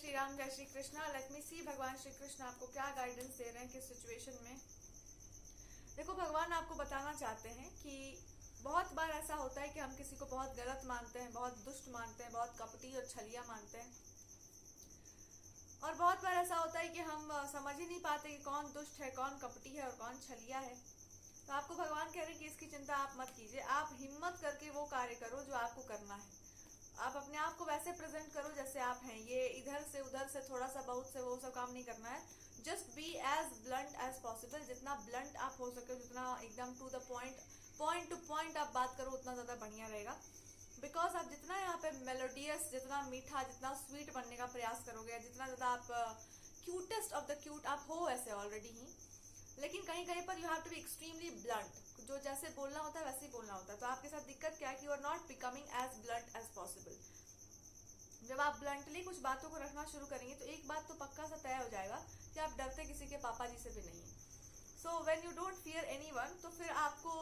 श्री राम, जय Shri Krishna. Let me सी भगवान श्री कृष्ण आपको क्या गाइडेंस दे रहे हैं किस सिचुएशन में। देखो, भगवान आपको बताना चाहते हैं कि बहुत बार ऐसा होता है कि हम किसी को बहुत गलत मानते हैं, बहुत दुष्ट मानते हैं, बहुत कपटी और छलिया मानते हैं। और बहुत बार ऐसा होता है कि हम समझ ही नहीं पाते कि कौन दुष्ट है, कौन कपटी है और कौन छलिया है। तो आपको भगवान कह रहे हैं कि इसकी चिंता आप मत कीजिए। आप हिम्मत करके वो कार्य करो जो आपको करना है। आप अपने आप को वैसे प्रेजेंट करो जैसे आप हैं। ये इधर से उधर से, थोड़ा सा बहुत से, वो सब काम नहीं करना है। Just be as blunt as possible. जितना ब्लंट आप हो सके, जितना एकदम to the point to point आप बात करो, उतना ज्यादा बढ़िया रहेगा। बिकॉज आप जितना यहाँ पे मेलोडियस, जितना मीठा, जितना स्वीट बनने का प्रयास करोगे, जितना ज्यादा आप क्यूटेस्ट ऑफ द क्यूट आप हो वैसे ऑलरेडी ही, लेकिन कहीं कहीं पर you have to be extremely blunt. जो जैसे बोलना होता है वैसे ही बोलना होता है। तो आपके साथ दिक्कत क्या है कि you are not becoming as blunt as possible. जब आप ब्लंटली कुछ बातों को रखना शुरू करेंगे तो एक बात तो पक्का सा तय हो जाएगा कि आप डरते किसी के पापा जी से भी नहीं है। So when you don't fear anyone, तो फिर आपको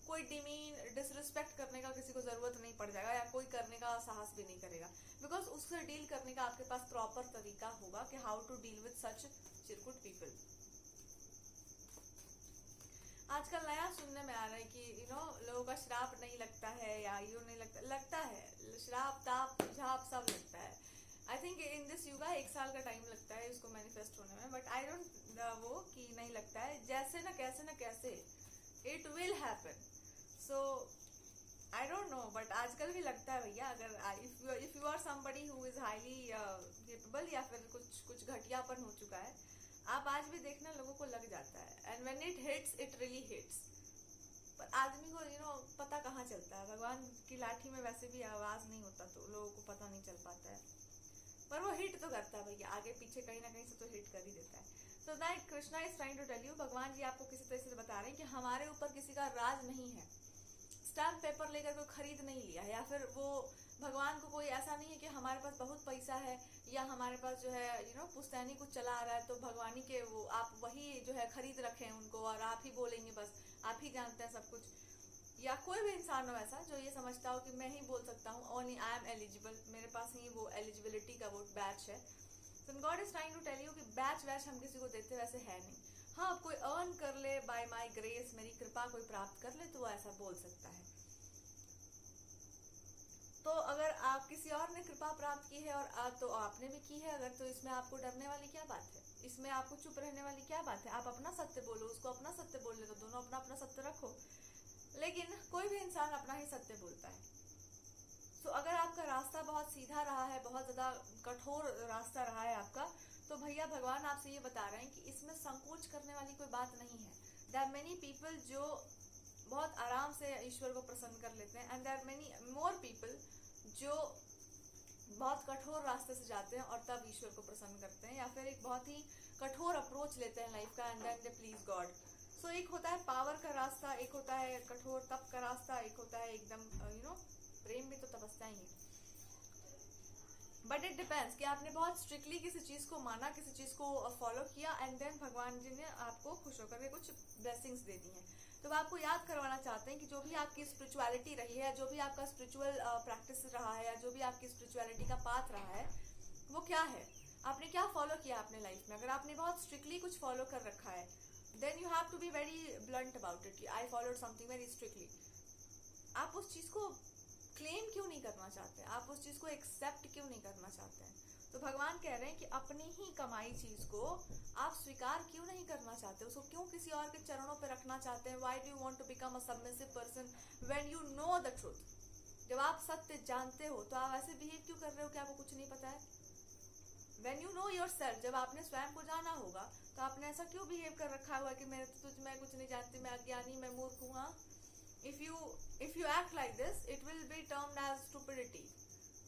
कोई डिमीन, डिसरिस्पेक्ट करने का किसी को जरूरत नहीं पड़ जाएगा, या कोई करने का साहस भी नहीं करेगा। बिकॉज उससे डील करने का आपके पास प्रॉपर तरीका होगा कि how to deal with such चिरकुट पीपल। आजकल नया सुनने में आ रहा है कि लोगों का श्राप नहीं लगता है, या नहीं लगता है। श्राप, ताप, झाप सब लगता है। आई थिंक इन दिस युगा 1 साल का टाइम लगता है इसको मैनिफेस्ट होने में, बट आई डोंट वो कि नहीं लगता है। जैसे न कैसे it will happen. So I don't know, but आजकल भी लगता है भैया। अगर if you are somebody who is highly capable, या फिर कुछ घटियापन हो चुका है, आप आज भी देखना लोगों को लग जाता है। And when it hits, it really hits. पर आदमी को पता कहाँ चलता है। भगवान की लाठी में वैसे भी आवाज नहीं होता तो लोगों को पता नहीं चल पाता है, पर वो हिट तो करता है भैया। आगे पीछे कहीं ना कहीं से तो हिट कर ही देता है। So that Krishna is trying to tell you, भगवान जी आपको किसी तरह से बता रहे हैं कि हमारे ऊपर किसी का राज नहीं है। स्टैम्प पेपर लेकर कोई खरीद नहीं लिया है, या फिर वो भगवान को कोई ऐसा नहीं है कि हमारे पास बहुत पैसा है, या हमारे पास जो है पुश्तैनी कुछ चला आ रहा है तो भगवानी के वो आप वही जो है खरीद रखे हैं उनको, और आप ही बोलेंगे, बस आप ही जानते हैं सब कुछ। या कोई भी इंसान हो ऐसा जो ये समझता हो कि मैं ही बोल सकता हूँ, ओनली आई एम एलिजिबल, मेरे पास ही वो एलिजिबिलिटी का वो बैच है। So God is trying to tell you कि बैच हम किसी को देते वैसे है नहीं। हाँ, अब कोई अर्न कर ले, बाय माई ग्रेस, मेरी कृपा कोई प्राप्त कर ले, तो वो ऐसा बोल सकता है। तो अगर आप किसी और ने कृपा प्राप्त की है और तो आपने भी की है अगर, तो इसमें आपको डरने वाली क्या बात है? इसमें आपको चुप रहने वाली क्या बात है? आप अपना सत्य बोलो, उसको अपना सत्य बोल ले, तो दोनों अपना अपना सत्य रखो। लेकिन कोई भी इंसान अपना ही सत्य बोलता है। तो अगर आपका रास्ता बहुत सीधा रहा है, बहुत ज्यादा कठोर रास्ता रहा है आपका, तो भैया भगवान आपसे ये बता रहे हैं कि इसमें संकोच करने वाली कोई बात नहीं है। देयर आर मेनी पीपल जो बहुत आराम से ईश्वर को प्रसन्न कर लेते हैं, and there are many more people जो बहुत कठोर रास्ते से जाते हैं और तब ईश्वर को प्रसन्न करते हैं, या फिर एक बहुत ही कठोर अप्रोच लेते हैं लाइफ का, and then they please God. So एक होता है पावर का रास्ता, एक होता है कठोर तप का रास्ता, एक होता है एकदम प्रेम भी तो तपस्या ही है। बट इट डिपेंड्स कि आपने बहुत स्ट्रिक्टली किसी चीज को माना, किसी चीज को फॉलो किया, एंड देन भगवान जी ने आपको खुश होकर के कुछ ब्लेसिंग्स दे दी हैं। तो वो आपको याद करवाना चाहते हैं कि जो भी आपकी स्पिरिचुअलिटी रही है, जो भी आपका स्पिरिचुअल प्रैक्टिस रहा है, या जो भी आपकी स्पिरिचुअलिटी का पाथ रहा है, वो क्या है, आपने क्या फॉलो किया अपने लाइफ में। अगर आपने बहुत स्ट्रिक्टली कुछ फॉलो कर रखा है, then you have to be very blunt about it. I followed something very strictly. आप उस चीज को क्लेम क्यों नहीं करना चाहते? आप उस चीज को एक्सेप्ट क्यों नहीं करना चाहते हैं? तो भगवान कह रहे हैं कि अपनी ही कमाई चीज को आप स्वीकार क्यों नहीं करना चाहते? उसको क्यों किसी और के चरणों पे रखना चाहते हैं? Why do you want to become a submissive person when you know the truth? जब आप सत्य जानते हो तो आप ऐसे बिहेव क्यों कर रहे हो कि आपको कुछ नहीं पता है? When you know your self, जब आपने स्वयं को जाना होगा, तो आपने ऐसा क्यों बिहेव कर रखा हुआ कि मैं कुछ नहीं जानती, मैं अज्ञानी, मैं मूर्ख हूँ? हाँ, if you act like this, it will be termed as stupidity.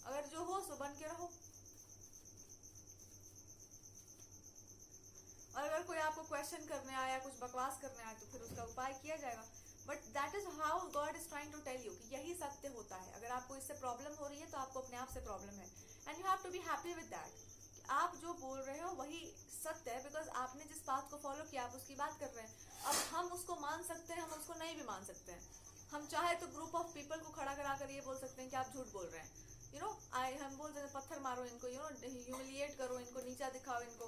अगर जो हो सो बन के रहो। और अगर कोई आपको क्वेश्चन करने आया, कुछ बकवास करने आया, तो फिर उसका उपाय किया जाएगा। But that is how God is trying to tell you कि यही सत्य होता है। अगर आपको इससे प्रॉब्लम हो रही है तो आपको अपने आप से प्रॉब्लम है, and you have to be happy with that. आप जो बोल रहे हो वही सत्य है, बिकॉज आपने जिस बात को फॉलो किया आप उसकी बात कर रहे हैं। अब हम उसको मान सकते हैं, हम उसको नहीं भी मान सकते हैं। हम चाहे तो ग्रुप ऑफ पीपल को खड़ा कराकर ये बोल सकते हैं कि आप झूठ बोल रहे हैं, हम बोल देते पत्थर मारो इनको, ह्यूमिलिएट करो नीचा दिखाओ इनको,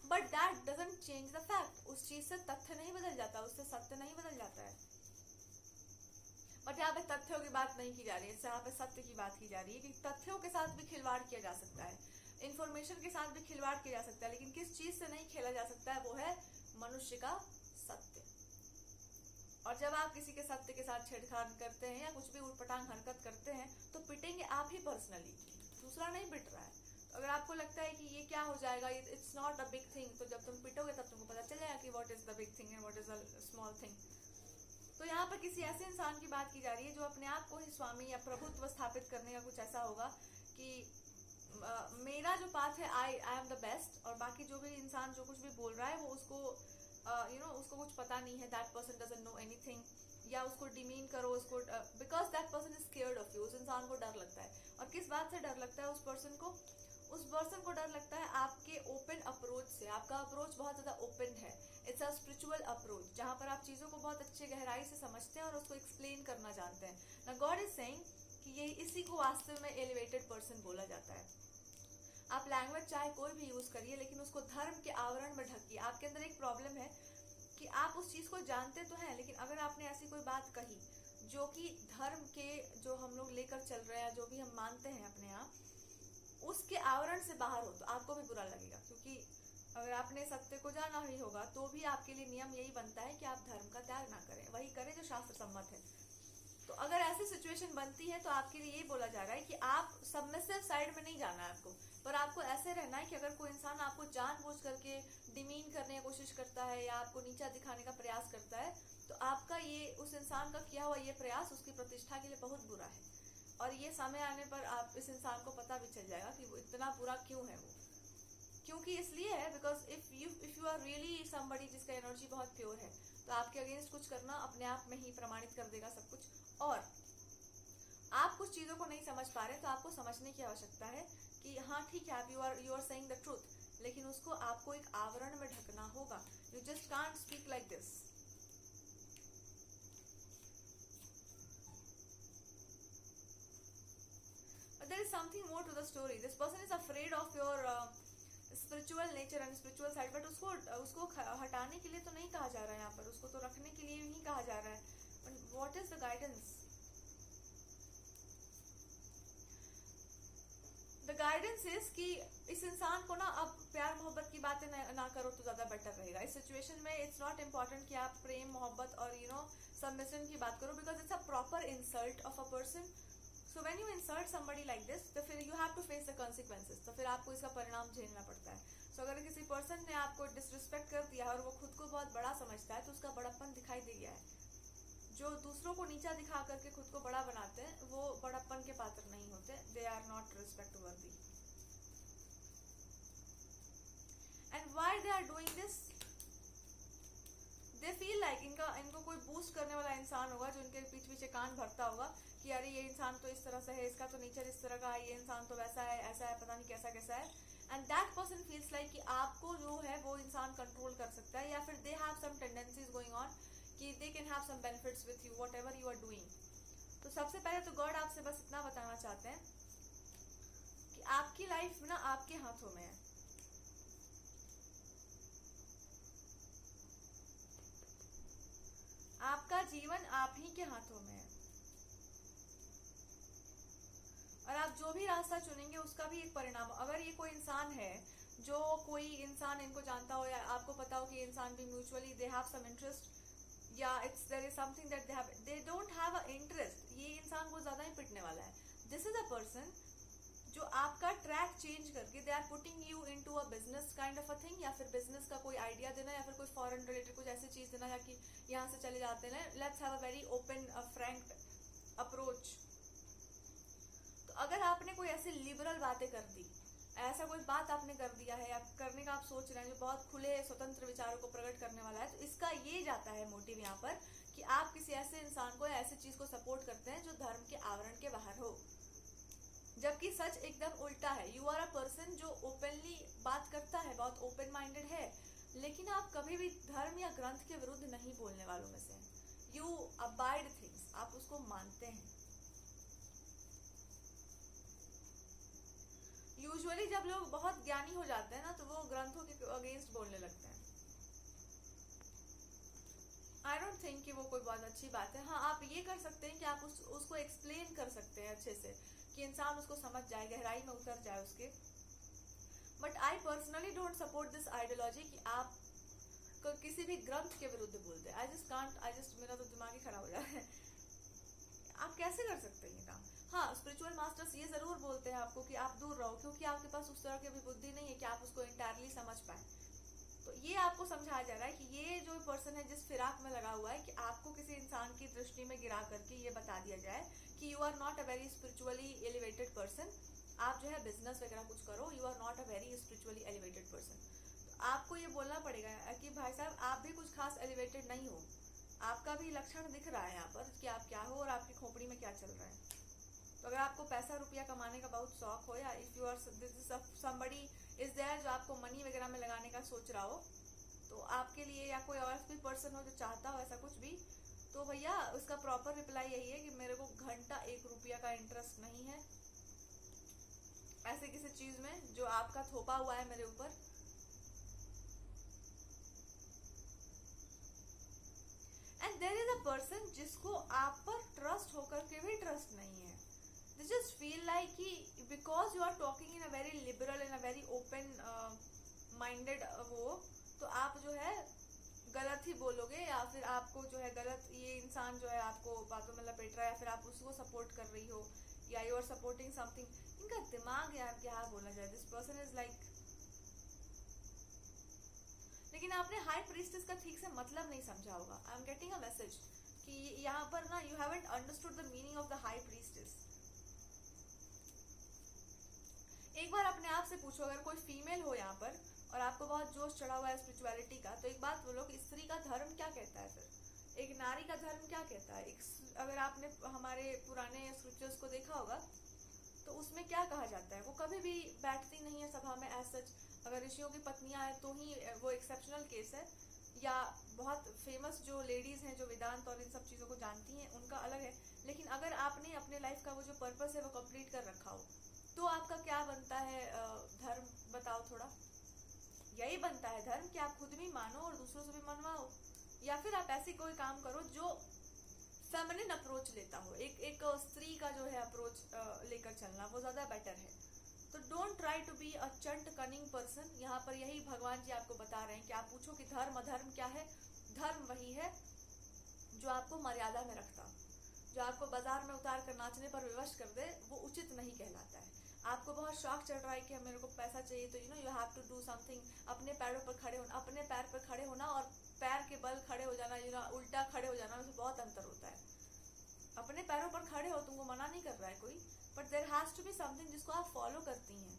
but that doesn't change the fact. उस चीज से तथ्य नहीं बदल जाता, उससे सत्य नहीं बदल जाता है। बट यहाँ पे तथ्यों की बात नहीं की जा रही है, यहाँ पे सत्य की बात की जा रही है कि तथ्यों के साथ भी खिलवाड़ किया जा सकता है, इंफॉर्मेशन के साथ भी खिलवाड़ किया जा सकता है, लेकिन किस चीज से नहीं खेला जा सकता है, वो है मनुष्य का सत्य। और जब आप किसी के सत्य के साथ छेड़छाड़ करते हैं या कुछ भी उटपटांग हरकत करते हैं तो पिटेंगे आप ही पर्सनली, दूसरा नहीं पिट रहा है। तो अगर आपको लगता है कि ये क्या हो जाएगा, it's not a big thing, तो जब तुम पिटोगे तब तुमको पता चल जाएगा कि what is the big thing and what is the small thing. तो यहाँ पर किसी ऐसे इंसान की बात की जा रही है जो अपने आप को ही स्वामी या प्रभुत्व स्थापित करने का कुछ ऐसा होगा कि मेरा जो पाथ है, आई एम द बेस्ट, और बाकी जो भी इंसान जो कुछ भी बोल रहा है वो उसको उसको कुछ पता नहीं है, that person doesn't know anything, या उसको डिमीन करो उसको, because that person is scared of you. उस इंसान को डर लगता है, और किस बात से डर लगता है उस पर्सन को? उस पर्सन को डर लगता है आपके ओपन अप्रोच से। आपका अप्रोच बहुत ज्यादा ओपन है, इट्स अ स्पिरिचुअल अप्रोच, जहां पर आप चीजों को बहुत अच्छे गहराई से समझते हैं और उसको एक्सप्लेन करना जानते हैं। ना गॉड इज सेइंग कि ये इसी को वास्तव में एलिवेटेड पर्सन बोला जाता है। आप लैंग्वेज चाहे कोई भी यूज करिए, लेकिन उसको धर्म के आवरण में ढकिए। आपके अंदर एक प्रॉब्लम है कि आप उस चीज को जानते तो हैं, लेकिन अगर आपने ऐसी कोई बात कही जो कि धर्म के जो हम लोग लेकर चल रहे हैं, जो भी हम मानते हैं अपने यहाँ, उसके आवरण से बाहर हो तो आपको भी बुरा लगेगा। क्योंकि अगर आपने सत्य को जाना ही होगा तो भी आपके लिए नियम यही बनता है कि आप धर्म का त्याग ना करें, वही करें जो शास्त्र सम्मत है। तो अगर ऐसी सिचुएशन बनती है तो आपके लिए यही बोला जा रहा है कि आप सबमिसिव साइड में नहीं जाना है आपको, पर आपको ऐसे रहना है कि अगर कोई इंसान आपको जानबूझ करके डिमीन करने की कोशिश करता है या आपको नीचा दिखाने का प्रयास करता है, तो आपका ये उस इंसान का किया हुआ ये प्रयास उसकी प्रतिष्ठा के लिए बहुत बुरा है। और ये समय आने पर आप इस इंसान को पता भी चल जाएगा कि वो इतना बुरा क्यों है। वो क्योंकि इसलिए है because if you are really somebody जिसका एनर्जी बहुत प्योर है, तो आपके अगेंस्ट कुछ करना अपने आप में ही प्रमाणित कर देगा सब कुछ। और आप कुछ चीजों को नहीं समझ पा रहे तो आपको समझने की आवश्यकता है कि हाँ ठीक है, आप you are saying the truth, लेकिन उसको आपको एक आवरण में ढकना होगा। You just can't speak like this. There is something more to the story. This person is afraid of your spiritual nature and spiritual side, but उसको हटाने के लिए तो नहीं कहा जा रहा है यहाँ पर, उसको तो रखने के लिए ही कहा जा रहा है। But what is the guidance? The guidance is कि इस इंसान को ना अब प्यार मोहब्बत की बातें ना करो तो ज्यादा बेटर रहेगा। इस सिचुएशन में इट्स नॉट इम्पोर्टेंट कि आप प्रेम मोहब्बत और सबमिशन की बात करो, because it's a proper insult of a person. So when you insult somebody like this, तो फिर you have to face the consequences, तो फिर आपको इसका परिणाम झेलना पड़ता है। So अगर किसी पर्सन ने आपको डिसरिस्पेक्ट कर दिया और वो खुद को बहुत बड़ा समझता है तो उसका बड़प्पन दिखाई दे गया है। जो दूसरों को नीचा दिखा करके खुद को बड़ा बनाते हैं वो बड़प्पन के पात्र नहीं होते, they are not respect worthy. And why they are doing this? They feel like इनको कोई बूस्ट करने वाला इंसान होगा जो इनके पीछे कान भरता होगा कि अरे ये इंसान तो इस तरह से है, इसका तो नेचर इस तरह का है, ये इंसान तो वैसा है, ऐसा है, पता नहीं कैसा कैसा है। And that person feels like कि आपको जो है वो इंसान कंट्रोल कर सकता है, या फिर they have some tendencies going on कि they can have some benefits with you whatever you are doing. तो सबसे पहले तो गॉड आपसे बस इतना बताना चाहते हैं कि आपकी लाइफ ना आपके हाथों में है। आपका जीवन आप ही के हाथों में है, और आप जो भी रास्ता चुनेंगे उसका भी एक परिणाम। अगर ये कोई इंसान है जो कोई इंसान इनको जानता हो या आपको पता हो कि इंसान भी mutually they have some interest, या it's there is something that they don't have a interest, ये इंसान को ज्यादा ही पिटने वाला है। दिस इज अ पर्सन जो आपका ट्रैक चेंज करके they are putting you into a business kind of a thing, या फिर बिजनेस का कोई आइडिया देना, या फिर कोई फॉरेन रिलेटेड कुछ ऐसी चीज देना या कि यहाँ से चले जाते हैं, let's have a very open Frank approach. तो अगर आपने कोई ऐसी लिबरल बातें कर दी, ऐसा कोई बात आपने कर दिया है या करने का आप सोच रहे हैं जो बहुत खुले स्वतंत्र विचारों को प्रकट करने वाला है, तो इसका ये जाता है मोटिव यहाँ पर कि आप किसी ऐसे इंसान को या ऐसी चीज को सपोर्ट करते हैं जो धर्म के आवरण के बाहर हो, जबकि सच एकदम उल्टा है। यू आर अ पर्सन जो ओपनली बात करता है, बहुत ओपन माइंडेड है, लेकिन आप कभी भी धर्म या ग्रंथ के विरुद्ध नहीं बोलने वालों में से। यू अबाइड थिंग्स, आप उसको मानते हैं। यूजुअली जब लोग बहुत ज्ञानी हो जाते हैं ना, तो वो अगेंस्ट बोलने लगते हैं। आई डोंट थिंक कि वो कोई बहुत अच्छी बात है। हाँ, आप ये कर सकते हैं कि आप उसको एक्सप्लेन कर सकते हैं अच्छे से कि इंसान उसको समझ जाए, गहराई में उतर जाए उसके। But I personally don't support this ideology कि आप किसी भी ग्रंथ के विरुद्ध बोलते हैं। मेरा तो दिमाग ही खराब हो जाता है। आप कैसे कर सकते हैं ये काम? हाँ, स्पिरिचुअल मास्टर्स ये जरूर बोलते हैं आपको कि आप दूर रहो, क्योंकि आपके पास उस तरह की भी बुद्धि नहीं है कि आप उसको इंटायरली समझ पाए। तो ये आपको समझाया जा रहा है कि ये जो पर्सन है जिस फिराक में लगा हुआ है, कि आपको किसी इंसान की दृष्टि में गिरा करके ये बता दिया जाए कि you are not a very spiritually elevated person. आप जो है बिजनेस वगैरह कुछ करो, you are not a very spiritually elevated person. तो आपको ये बोलना पड़ेगा कि भाई साहब, आप भी कुछ खास एलिवेटेड नहीं हो। आपका भी लक्षण दिख रहा है यहाँ पर कि आप क्या हो और आपकी खोपड़ी में क्या चल रहा है। तो अगर आपको पैसा रुपया कमाने का बहुत शौक हो, या if you are somebody is there जो आपको मनी वगैरह में लगाने का सोच रहा हो, तो आपके लिए, या कोई और भी पर्सन हो जो चाहता हो ऐसा कुछ भी, तो भैया उसका प्रॉपर रिप्लाई यही है कि मेरे को घंटा 1 रुपया का इंटरेस्ट नहीं है ऐसे किसी चीज में जो आपका थोपा हुआ है मेरे ऊपर। And there is a person जिसको आप पर ट्रस्ट होकर के भी ट्रस्ट नहीं है। They just feel like कि because you are talking in a very liberal and a very open minded वो, तो आप जो है गलत ही बोलोगे, या फिर आपको जो है गलत, ये इंसान जो है आपको बातों में लपेट रहा है, या फिर आप उसको सपोर्ट कर रही हो, या यू आर सपोर्टिंग समथिंग। इनका दिमाग यार क्या बोला जाए, दिस पर्सन इज लाइक। लेकिन आपने हाई प्रीस्टेस का ठीक से मतलब नहीं समझा होगा। I am getting a message कि यहाँ पर ना you haven't understood the meaning of the high priestess. एक बार अपने आप से पूछो, अगर कोई फीमेल हो यहाँ पर और आपको बहुत जोश चढ़ा हुआ है स्पिरिचुअलिटी का, तो एक बात बोलो कि स्त्री का धर्म क्या कहता है, फिर एक नारी का धर्म क्या कहता है। अगर आपने हमारे पुराने स्क्रिप्चर्स को देखा होगा तो उसमें क्या कहा जाता है, वो कभी भी बैठती नहीं है सभा में एज सच। अगर ऋषियों की पत्नियां हैं तो ही वो एक्सेप्शनल केस है, या बहुत फेमस जो लेडीज हैं जो वेदांत और इन सब चीजों को जानती हैं उनका अलग है। लेकिन अगर आपने अपने लाइफ का वो जो पर्पस है वो कंप्लीट कर रखा हो, तो आपका क्या बनता है धर्म, बताओ थोड़ा। यही बनता है धर्म कि आप खुद भी मानो और दूसरों से भी मनवाओ, या फिर आप ऐसी कोई काम करो जो फेमिनिन अप्रोच लेता हो। एक स्त्री का जो है अप्रोच लेकर चलना वो ज्यादा बेटर है। तो don't try to be a चंट कनिंग पर्सन। यहाँ पर यही भगवान जी आपको बता रहे हैं कि आप पूछो कि धर्म अधर्म क्या है। धर्म वही है जो आपको मर्यादा में रखता, जो आपको बाजार में उतार कर नाचने पर विवश कर दे, वो उचित नहीं कहलाता है। आपको बहुत शौक चढ़ रहा है कि मेरे को पैसा चाहिए, तो you have to do something. अपने पैरों पर खड़े होना, अपने पैर पर खड़े होना और पैर के बल खड़े हो जाना, उल्टा खड़े हो जाना, उसमें बहुत अंतर होता है। अपने पैरों पर खड़े हो, तुमको मना नहीं कर रहा है कोई, but there has to be something जिसको आप फॉलो करती हैं।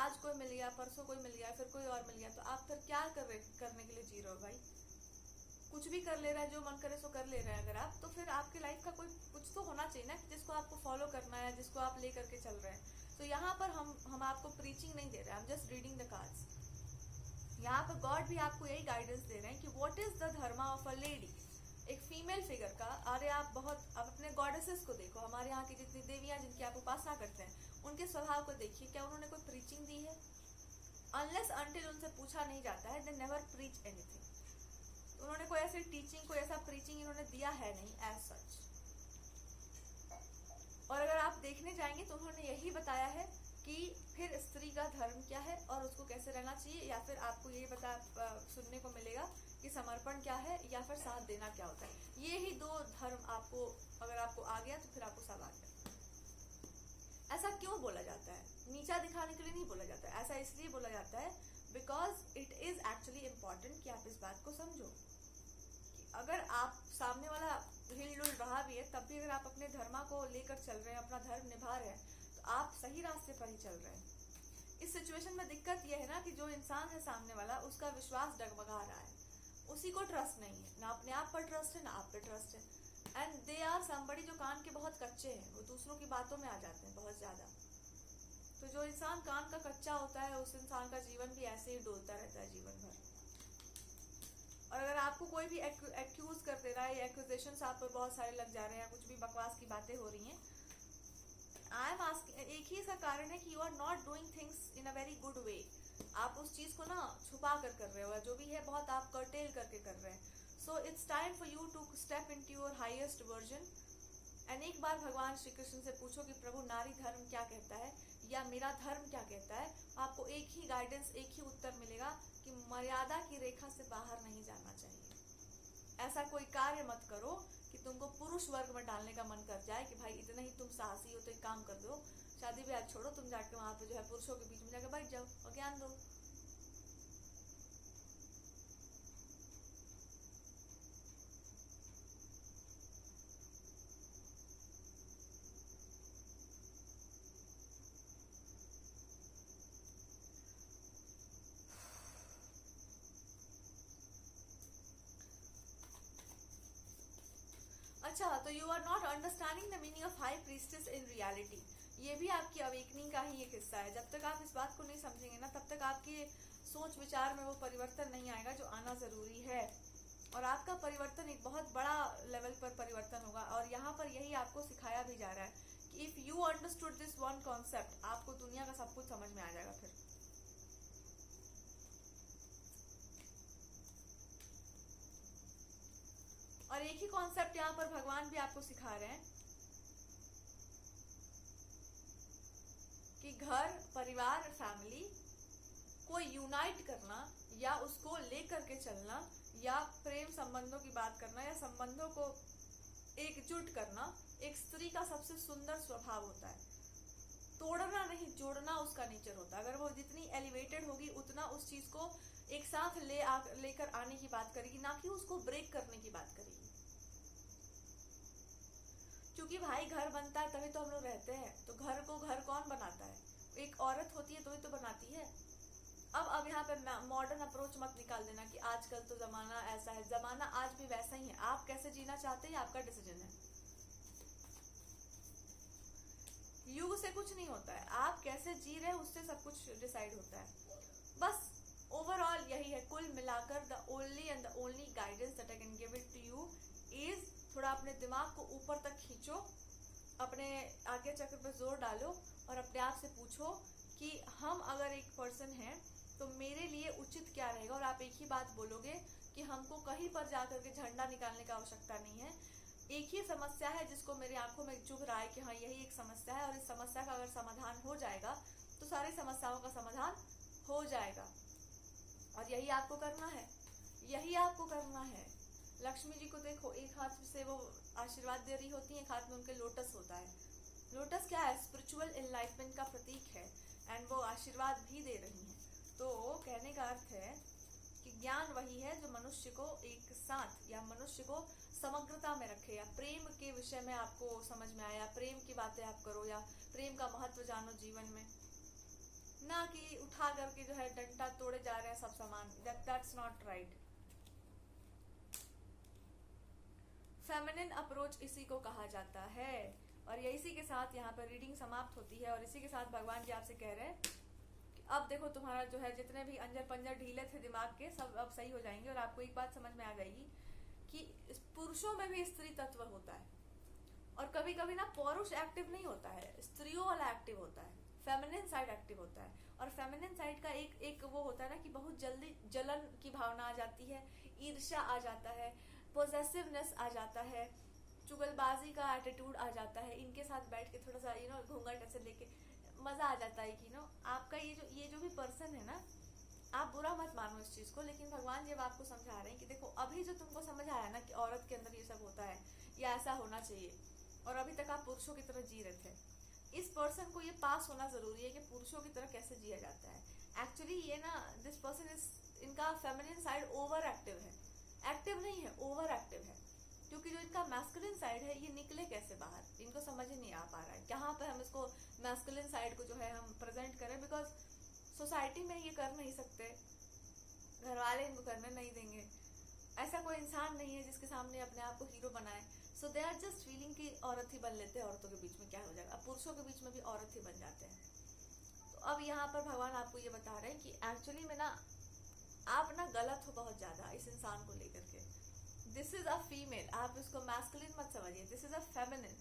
आज कोई मिल गया, परसों कोई मिल गया, फिर कोई और मिल गया, तो आप फिर क्या करने के लिए जी रहे हो भाई? कुछ भी कर ले रहा है, जो मन करे सो कर ले रहे हैं अगर आप, तो फिर आपकी लाइफ का कोई कुछ तो होना चाहिए ना जिसको आपको फॉलो करना है, जिसको आप ले करके चल रहे हैं। तो यहाँ पर हम आपको प्रीचिंग नहीं दे रहे हैं, I am just reading the cards. यहाँ पर गॉड भी आपको यही गाइडेंस दे रहे हैं कि what is the Dharma of a lady, एक फीमेल फिगर का। अरे आप अपने गॉडेसेस को देखो, हमारे यहाँ की जितनी देवियां जिनकी आप उपासना करते हैं, उनके स्वभाव को देखिए, क्या उन्होंने कोई प्रीचिंग दी है? अनलेस अनटिल उनसे पूछा नहीं जाता है, दे नेवर प्रीच एनीथिंग। उन्होंने कोई ऐसी टीचिंग, कोई ऐसा प्रीचिंग इन्होंने दिया है नहीं एज सच। और अगर आप देखने जाएंगे तो उन्होंने यही बताया है कि फिर स्त्री का धर्म क्या है और उसको कैसे रहना चाहिए, या फिर आपको यही सुनने को मिलेगा कि समर्पण क्या है, या फिर साथ देना क्या होता है। ये ही 2 धर्म आपको, अगर आपको आ गया तो फिर आपको सब आ गया। ऐसा क्यों बोला जाता है? नीचा दिखाने के लिए नहीं बोला जाता है, ऐसा इसलिए बोला जाता है because it is actually important कि आप इस बात को समझो कि अगर आप सामने वाला हिल डुल रहा भी है, तब भी अगर आप अपने धर्मा को लेकर चल रहे हैं, अपना धर्म निभा रहे हैं, तो आप सही रास्ते पर ही चल रहे हैं। इस सिचुएशन में दिक्कत यह है ना कि जो इंसान है सामने वाला, उसका विश्वास डगमगा रहा है, उसी को ट्रस्ट नहीं है, ना अपने आप पर ट्रस्ट है, ना आप पे ट्रस्ट है। एंड दे आर समबडी जो कान के बहुत कच्चे हैं, वो दूसरों की बातों में आ जाते हैं बहुत ज्यादा। तो जो इंसान कान का कच्चा होता है, उस इंसान का जीवन भी ऐसे ही डोलता रहता है जीवन भर। और अगर आपको कोई भी एक्यूज कर दे रहा है, या एक्यूजेशंस आप पर बहुत सारे लग जा रहे हैं, कुछ भी बकवास की बातें हो रही हैं, आई एम आस्किंग, एक ही इसका कारण है कि you are not doing things in a very good way. आप उस उस चीज को ना छुपा कर रहे हो, जो भी है बहुत आप कर्टेल करके कर रहे हैं। So it's time for you to step into your highest version. And एक बार भगवान श्री कृष्ण से पूछो कि प्रभु नारी धर्म क्या कहता है या मेरा धर्म क्या कहता है। आपको एक ही गाइडेंस, एक ही उत्तर मिलेगा कि मर्यादा की रेखा से बाहर नहीं जाना चाहिए। ऐसा कोई कार्य मत करो कि तुमको पुरुष वर्ग में डालने का मन कर जाए कि भाई इतना ही तुम साहसी हो तो एक काम कर दो, शादी ब्याह छोड़ो, तुम जाके वहां पे जो है पुरुषों के बीच में जाके बैठ जाओ और ज्ञान दो। अच्छा, तो you are not understanding the meaning of high priestess in reality. ये भी आपकी अवेकनिंग का ही एक हिस्सा है। जब तक आप इस बात को नहीं समझेंगे ना, तब तक आपके सोच विचार में वो परिवर्तन नहीं आएगा जो आना जरूरी है। और आपका परिवर्तन एक बहुत बड़ा लेवल पर परिवर्तन होगा। और यहाँ पर यही आपको सिखाया भी जा रहा है कि if you understood this one concept, आपको दुनिया का सब कुछ समझ में आ जाएगा फिर। और एक ही कॉन्सेप्ट यहाँ पर भगवान भी आपको सिखा रहे हैं कि घर, परिवार, फैमिली को यूनाइट करना या उसको लेकर के चलना या प्रेम संबंधों की बात करना या संबंधों को एकजुट करना एक स्त्री का सबसे सुंदर स्वभाव होता है। तोड़ना नहीं, जोड़ना उसका नेचर होता है। अगर वो जितनी एलिवेटेड होगी उतना उस चीज को एक साथ लेकर आने की बात करेगी, ना कि उसको ब्रेक करने की बात करेगी। क्योंकि भाई घर बनता है तभी तो हम लोग रहते हैं। तो घर को घर कौन बनाता है? एक औरत होती है तो ही तो बनाती है। अब यहाँ पे मॉडर्न अप्रोच मत निकाल देना कि आजकल तो जमाना ऐसा है। जमाना आज भी वैसा ही है। आप कैसे जीना चाहते हैं आपका डिसीजन है। युग से कुछ नहीं होता है, आप कैसे जी रहे हैं उससे सब कुछ डिसाइड होता है। बस ओवरऑल यही है। कुल मिलाकर the only and the only guidance that I can give it to you is, थोड़ा अपने दिमाग को ऊपर तक खींचो, अपने आज्ञा चक्र पर जोर डालो और अपने आप से पूछो कि हम अगर एक पर्सन हैं तो मेरे लिए उचित क्या रहेगा। और आप एक ही बात बोलोगे कि हमको कहीं पर जाकर के झंडा निकालने की आवश्यकता नहीं है। एक ही समस्या है जिसको मेरी आंखों में चुभ रहा है कि हाँ यही एक समस्या है, और इस समस्या का अगर समाधान हो जाएगा तो सारी समस्याओं का समाधान हो जाएगा। और यही आपको करना है, यही आपको करना है। लक्ष्मी जी को देखो, एक हाथ से वो आशीर्वाद दे रही होती है, एक हाथ में उनके लोटस होता है। लोटस क्या है? स्पिरिचुअल एनलाइटमेंट का प्रतीक है। एंड वो आशीर्वाद भी दे रही हैं। तो कहने का अर्थ है कि ज्ञान वही है जो मनुष्य को एक साथ या मनुष्य को समग्रता में रखे, या प्रेम के विषय में आपको समझ में आया, प्रेम की बातें आप करो या प्रेम का महत्व जानो जीवन में, ना कि उठा करके जो है डंडा तोड़े जा रहे हैं सब सामान। That's not right. Feminine approach इसी को कहा जाता है। और ये इसी के साथ यहाँ पर रीडिंग समाप्त होती है। और इसी के साथ भगवान जी आपसे कह रहे हैं कि अब देखो तुम्हारा जो है जितने भी अंजर पंजर ढीले थे दिमाग के, सब अब सही हो जाएंगे। और आपको एक बात समझ में आ जाएगी कि पुरुषों में भी स्त्री तत्व होता है। और कभी कभी ना पुरुष एक्टिव नहीं होता है, स्त्रियों वाला एक्टिव होता है, फेमिनिन साइड एक्टिव होता है। और फेमिनिन साइड का एक वो होता है ना कि बहुत जल्दी जलन की भावना आ जाती है, ईर्ष्या आ जाता है, पोजेसिवनेस आ जाता है, चुगलबाजी का एटीट्यूड आ जाता है। इनके साथ बैठ के थोड़ा सा घूंघट ऐसे लेके मजा आ जाता है कि आपका ये जो भी पर्सन है ना, आप बुरा मत मानो इस चीज को। लेकिन भगवान जब आपको समझा रहे हैं कि देखो अभी जो तुमको समझ आया ना कि औरत के अंदर ये सब होता है या ऐसा होना चाहिए, और अभी तक आप पुरुषों की तरह जी रहे थे, इस पर्सन को ये पास होना जरूरी है कि पुरुषों की तरह कैसे जिया जाता है। एक्चुअली ये ना दिस पर्सन इज, इनका फेमिनिन साइड ओवर एक्टिव है, एक्टिव नहीं है, ओवर एक्टिव है। क्योंकि जो इनका मैस्कुलिन साइड है ये निकले कैसे बाहर, इनको समझ ही नहीं आ पा रहा है कहाँ पे हम इसको मैस्कुलिन साइड को जो है हम प्रेजेंट करें। बिकॉज सोसाइटी में ये कर नहीं सकते, घर वाले इनको करने नहीं देंगे, ऐसा कोई इंसान नहीं है जिसके सामने अपने आप को हीरो बनाए। सो दे आर जस्ट फीलिंग कि औरत ही बन लेते हैं, औरतों के बीच में क्या हो जाएगा। अब पुरुषों के बीच में भी औरत ही बन जाते हैं। तो अब यहाँ पर भगवान आपको ये बता रहे हैं कि एक्चुअली में ना आप ना गलत हो बहुत ज्यादा इस इंसान को लेकर के। दिस इज अ फीमेल, आप इसको मैस्कुलिन मत समझिए, दिस इज अ फेमिनिन।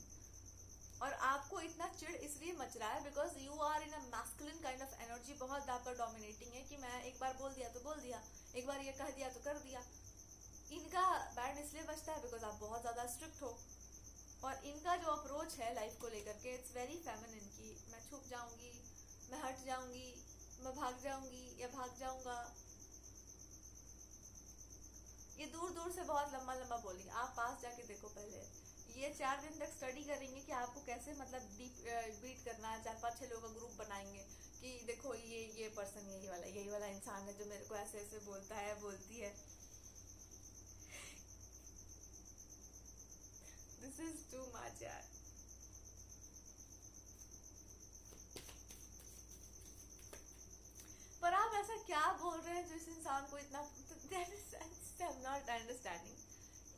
और आपको इतना चिढ़ इसलिए मच रहा है because you are in a masculine kind of energy, बहुत आपका डोमिनेटिंग है कि मैं एक बार बोल दिया तो बोल दिया, एक बार ये कह दिया तो कर दिया। इनका बैंड इसलिए बचता है बिकॉज आप बहुत ज़्यादा स्ट्रिक्ट हो, और इनका जो अप्रोच है लाइफ को लेकर के इट्स वेरी फेमिनिन, कि मैं छुप जाऊंगी, मैं हट जाऊंगी, मैं भाग जाऊंगी या भाग जाऊंगा। ये दूर दूर से बहुत लंबा लंबा बोलेंगे, आप पास जाके देखो पहले, ये 4 दिन तक स्टडी करेंगे कि आपको कैसे मतलब डीप बीट करना है। 4-5-6 लोगों का ग्रुप बनाएंगे कि देखो ये पर्सन यही वाला इंसान है जो मेरे को ऐसे ऐसे बोलता है, बोलती है। दिस इज टू मच यार। पर आप ऐसा क्या बोल रहे हैं जो इस इंसान को इतना नॉट अंडरस्टैंडिंग,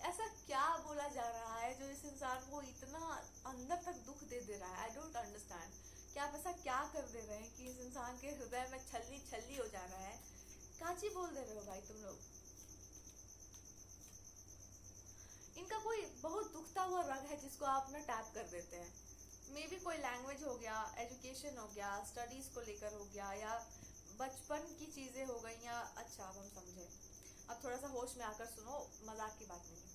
ऐसा क्या बोला जा रहा है जो इस इंसान को इतना अंदर तक दुख दे रहा है। आई डोंट अंडरस्टैंड कि आप ऐसा क्या कर दे रहे हैं कि इस इंसान के हृदय में छल्ली छल्ली हो जा रहा है। काची बोल दे रहे हो भाई तुम लोग। इनका कोई बहुत दुखता हुआ रग है जिसको आप ना टैप कर देते हैं। मे बी कोई लैंग्वेज हो गया, एजुकेशन हो गया, स्टडीज को लेकर हो गया, या बचपन की चीजें हो गई, या अच्छा अब हम समझे। अब थोड़ा सा होश में आकर सुनो, मजाक की बात नहीं।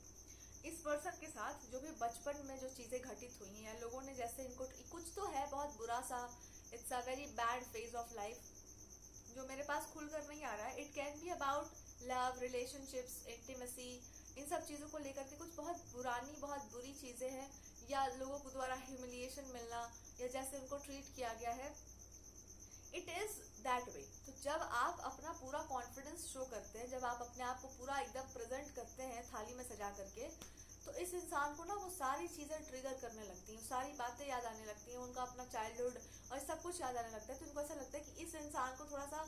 इस पर्सन के साथ जो भी बचपन में जो चीजें घटित हुई हैं, या लोगों ने जैसे इनको कुछ तो है बहुत बुरा सा, it's a very bad phase of life जो मेरे पास खुलकर नहीं आ रहा है। It can be about love, relationships, intimacy, इन सब चीजों को लेकर के कुछ बहुत पुरानी बहुत बुरी चीजें हैं, या लोगों को द्वारा ह्यूमिलिएशन मिलना, या जैसे उनको ट्रीट किया गया है, इट इज दैट वे। तो जब आप अपना पूरा कॉन्फिडेंस शो करते हैं, जब आप अपने आप को पूरा एकदम प्रेजेंट करते हैं थाली में सजा करके, तो इस इंसान को ना वो सारी चीजें ट्रिगर करने लगती हैं, सारी बातें याद आने लगती हैं, उनका अपना चाइल्डहुड और सब कुछ याद आने लगता है। तो उनको ऐसा लगता है कि इस इंसान को थोड़ा सा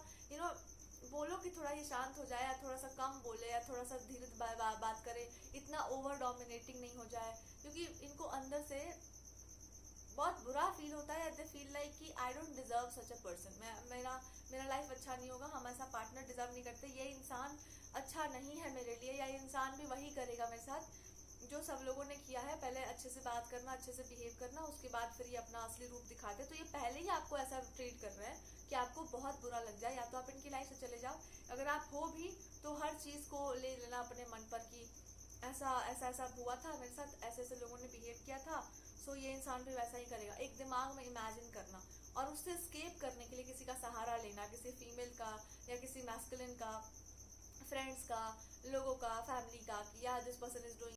बोलो कि थोड़ा ये शांत हो जाए, या थोड़ा सा कम बोले, या थोड़ा सा धीरे बात करे, इतना ओवर डोमिनेटिंग नहीं हो जाए, क्योंकि इनको अंदर से बहुत बुरा फील होता है। दे फील लाइक कि I don't deserve such a person, मेरा लाइफ अच्छा नहीं होगा, हम ऐसा पार्टनर डिजर्व नहीं करते, ये इंसान अच्छा नहीं है मेरे लिए, या ये इंसान भी वही करेगा मेरे साथ जो सब लोगों ने किया है। पहले अच्छे से बात करना, अच्छे से बिहेव करना, उसके बाद फिर ये अपना असली रूप दिखाते। तो ये पहले ही आपको ऐसा ट्रीट कर रहे हैं कि आपको बहुत बुरा लग जाए, या तो आप इनकी लाइफ से चले जाओ, अगर आप हो भी तो हर चीज को ले लेना अपने मन पर कि ऐसा हुआ था मेरे साथ, ऐसे ऐसे लोगों ने बिहेव किया था, सो ये इंसान भी वैसा ही करेगा। एक दिमाग में इमेजिन करना, और उससे स्केप करने के लिए किसी का सहारा लेना, किसी फीमेल का या किसी मैस्कुलिन का, फ्रेंड्स का, लोगों का, फैमिली का, कि यार दिस पर्सन इज डूइंग